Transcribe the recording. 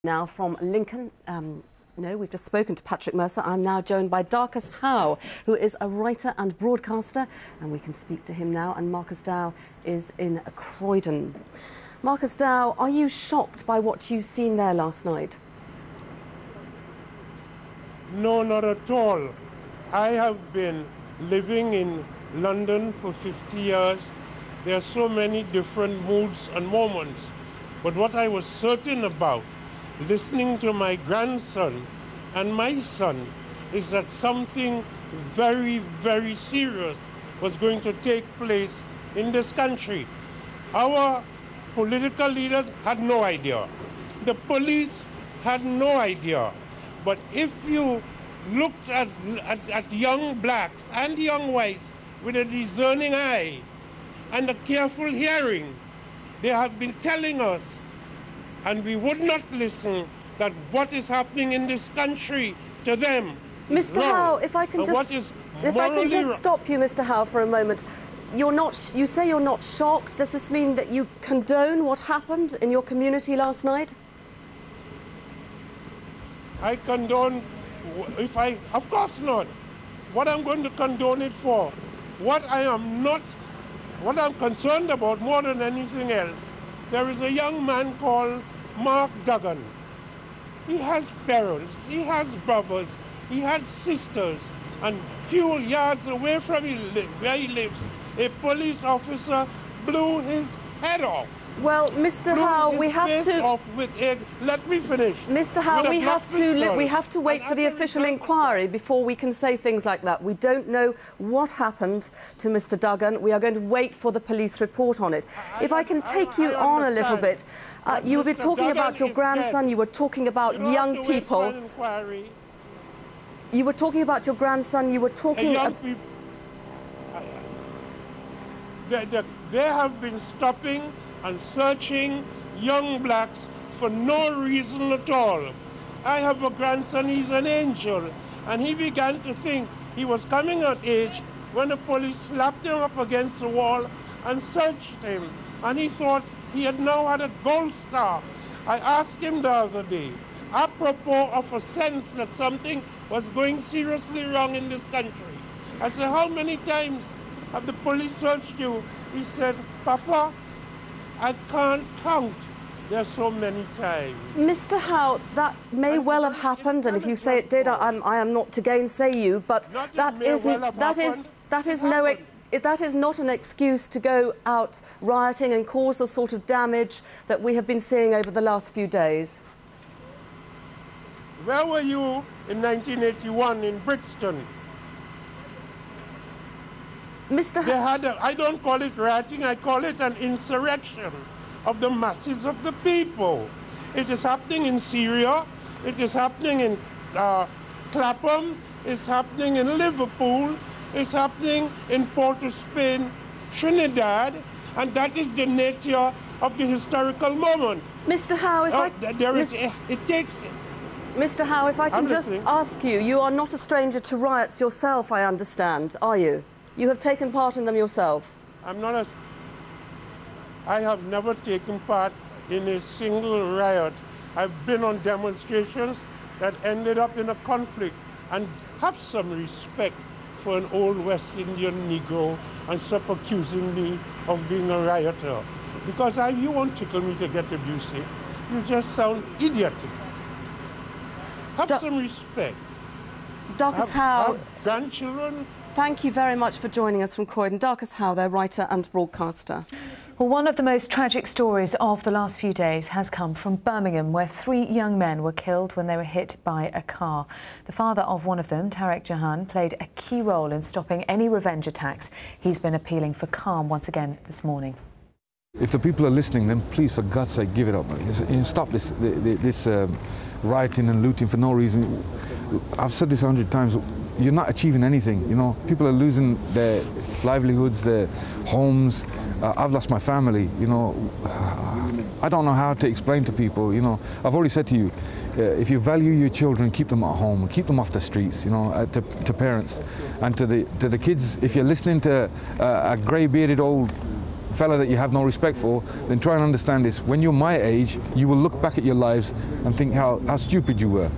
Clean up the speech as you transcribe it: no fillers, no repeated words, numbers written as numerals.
Now from Lincoln, we've just spoken to Patrick Mercer. I'm now joined by Darcus Howe, who is a writer and broadcaster, and we can speak to him now. And Marcus Dow is in Croydon. Marcus Dow, are you shocked by what you've seen there last night? No, not at all. I have been living in London for 50 years. There are so many different moods and moments. But what I was certain about, listening to my grandson and my son, is that something very, very serious was going to take place in this country. Our political leaders had no idea. The police had no idea. But if you looked at young blacks and young whites with a discerning eye and a careful hearing, they have been telling us, and we would not listen, that what is happening in this country to them is Mr. wrong. Howe, if I can just stop you, Mr. Howe, for a moment. You say you're not shocked. Does this mean that you condone what happened in your community last night? I condone, of course not. What I'm going to condone it for, what I'm concerned about more than anything else, there is a young man called Mark Duggan. He has parents, he has brothers, he has sisters, and few yards away from where he lives, a police officer blew his head off. Well, Mr. Howe, we have to... Let me finish. Mr. Howe, we have to wait for the official inquiry before we can say things like that. We don't know what happened to Mr. Duggan. We are going to wait for the police report on it. If I can take you on a little bit, you were talking about your grandson, you were talking about young people. You were talking about your grandson, you were talking... They have been stopping and searching young blacks for no reason at all. I have a grandson, he's an angel, and he began to think he was coming of age when the police slapped him up against the wall and searched him, and he thought he had now had a gold star. I asked him the other day, apropos of a sense that something was going seriously wrong in this country. I said, how many times have the police searched you? He said, Papa, I can't count. There's so many times. Mr. Howe, that may well have happened, and if you say it did, I am not to gainsay you, but that is not an excuse to go out rioting and cause the sort of damage that we have been seeing over the last few days. Where were you in 1981 in Brixton? Mr. Howe, I don't call it rioting, I call it an insurrection of the masses of the people. It is happening in Syria, it is happening in Clapham, it's happening in Liverpool, it's happening in Port-of-Spain, Trinidad, and that is the nature of the historical moment. Mr. Howe, Mr. Howe, if I can just ask you, you are not a stranger to riots yourself, I understand, are you? You have taken part in them yourself. I have never taken part in a single riot. I've been on demonstrations that ended up in a conflict, and have some respect for an old West Indian Negro and stop accusing me of being a rioter. Because you won't tickle me to get abusive. You just sound idiotic. Have some respect. Darcus Howe. Have grandchildren. Thank you very much for joining us from Croydon. Darcus Howe, their writer and broadcaster. Well, one of the most tragic stories of the last few days has come from Birmingham, where 3 young men were killed when they were hit by a car. The father of one of them, Tariq Jahan, played a key role in stopping any revenge attacks. He's been appealing for calm once again this morning. If the people are listening, then please, for God's sake, give it up. Stop this rioting and looting for no reason. I've said this 100 times. You're not achieving anything, you know. People are losing their livelihoods, their homes. I've lost my family, you know. I don't know how to explain to people, you know. I've already said to you, if you value your children, keep them at home, keep them off the streets, you know, to parents. And to the kids, if you're listening to a grey-bearded old fella that you have no respect for, then try and understand this. When you're my age, you will look back at your lives and think how stupid you were.